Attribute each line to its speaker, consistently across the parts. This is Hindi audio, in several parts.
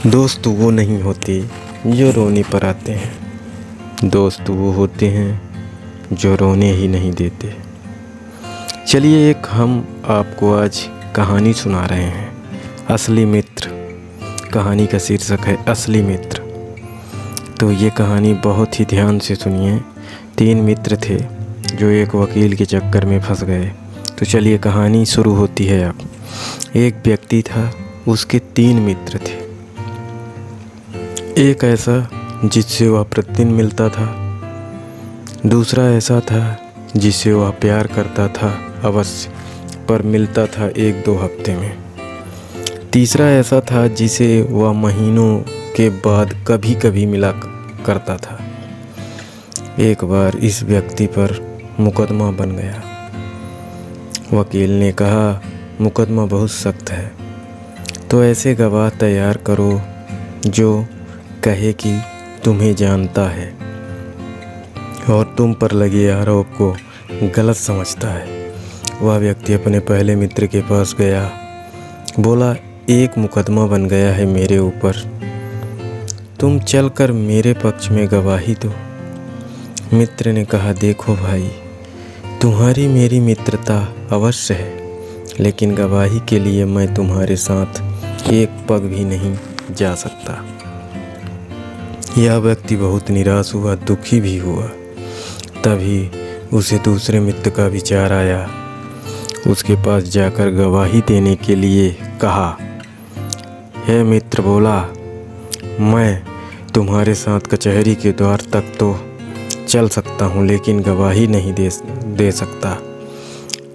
Speaker 1: दोस्त वो नहीं होते जो रोने पर आते हैं, दोस्त वो होते हैं जो रोने ही नहीं देते। चलिए एक हम आपको आज कहानी सुना रहे हैं, असली मित्र। कहानी का शीर्षक है असली मित्र। तो ये कहानी बहुत ही ध्यान से सुनिए। 3 मित्र थे जो एक वकील के चक्कर में फंस गए। तो चलिए कहानी शुरू होती है। अब एक व्यक्ति था, उसके 3 मित्र थे। एक ऐसा जिससे वह प्रतिदिन मिलता था, दूसरा ऐसा था जिससे वह प्यार करता था अवश्य, पर मिलता था 1-2 हफ्ते में। तीसरा ऐसा था जिसे वह महीनों के बाद कभी कभी मिला करता था। एक बार इस व्यक्ति पर मुकदमा बन गया। वकील ने कहा, मुकदमा बहुत सख्त है, तो ऐसे गवाह तैयार करो जो कहे कि तुम्हें जानता है और तुम पर लगे आरोप को गलत समझता है। वह व्यक्ति अपने पहले मित्र के पास गया, बोला, एक मुकदमा बन गया है मेरे ऊपर, तुम चलकर मेरे पक्ष में गवाही दो। मित्र ने कहा, देखो भाई, तुम्हारी मेरी मित्रता अवश्य है, लेकिन गवाही के लिए मैं तुम्हारे साथ एक पग भी नहीं जा सकता। यह व्यक्ति बहुत निराश हुआ, दुखी भी हुआ। तभी उसे दूसरे मित्र का विचार आया। उसके पास जाकर गवाही देने के लिए कहा। यह मित्र बोला, मैं तुम्हारे साथ कचहरी के द्वार तक तो चल सकता हूँ, लेकिन गवाही नहीं दे सकता।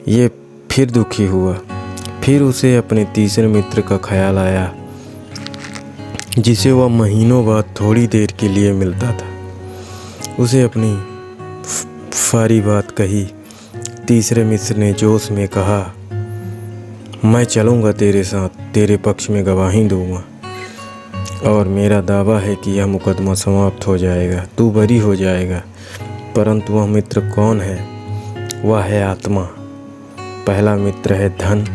Speaker 1: ये फिर दुखी हुआ। फिर उसे अपने तीसरे मित्र का ख्याल आया, जिसे वह महीनों बाद थोड़ी देर के लिए मिलता था। उसे अपनी सारी बात कही। तीसरे मित्र ने जोश में कहा, मैं चलूँगा तेरे साथ, तेरे पक्ष में गवाही दूँगा और मेरा दावा है कि यह मुकदमा समाप्त हो जाएगा, तू बरी हो जाएगा। परंतु वह मित्र कौन है? वह है आत्मा। पहला मित्र है धन,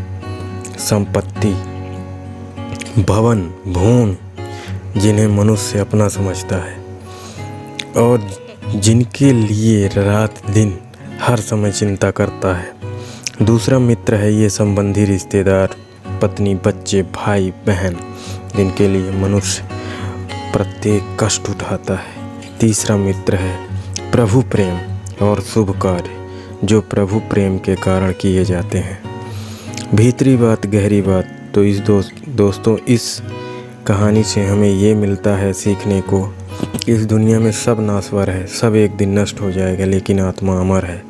Speaker 1: संपत्ति, भवन, भूमि, जिन्हें मनुष्य अपना समझता है और जिनके लिए रात दिन हर समय चिंता करता है। दूसरा मित्र है ये संबंधी, रिश्तेदार, पत्नी, बच्चे, भाई, बहन, जिनके लिए मनुष्य प्रत्येक कष्ट उठाता है। तीसरा मित्र है प्रभु प्रेम और शुभ कार्य, जो प्रभु प्रेम के कारण किए जाते हैं। भीतरी बात, गहरी बात। तो इस दोस्तों इस कहानी से हमें ये मिलता है सीखने को, इस दुनिया में सब नाश्वर है, सब एक दिन नष्ट हो जाएगा, लेकिन आत्मा अमर है।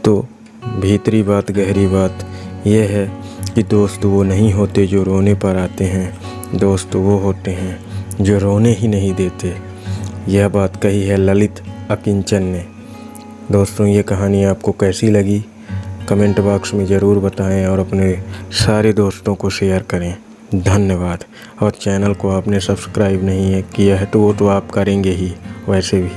Speaker 1: तो भीतरी बात, गहरी बात यह है कि दोस्त वो नहीं होते जो रोने पर आते हैं, दोस्त वो होते हैं जो रोने ही नहीं देते। यह बात कही है ललित अकिंचन ने। दोस्तों ये कहानी आपको कैसी लगी कमेंट बॉक्स में ज़रूर बताएं और अपने सारे दोस्तों को शेयर करें। धन्यवाद। और चैनल को आपने सब्सक्राइब नहीं किया है तो वो तो आप करेंगे ही वैसे भी।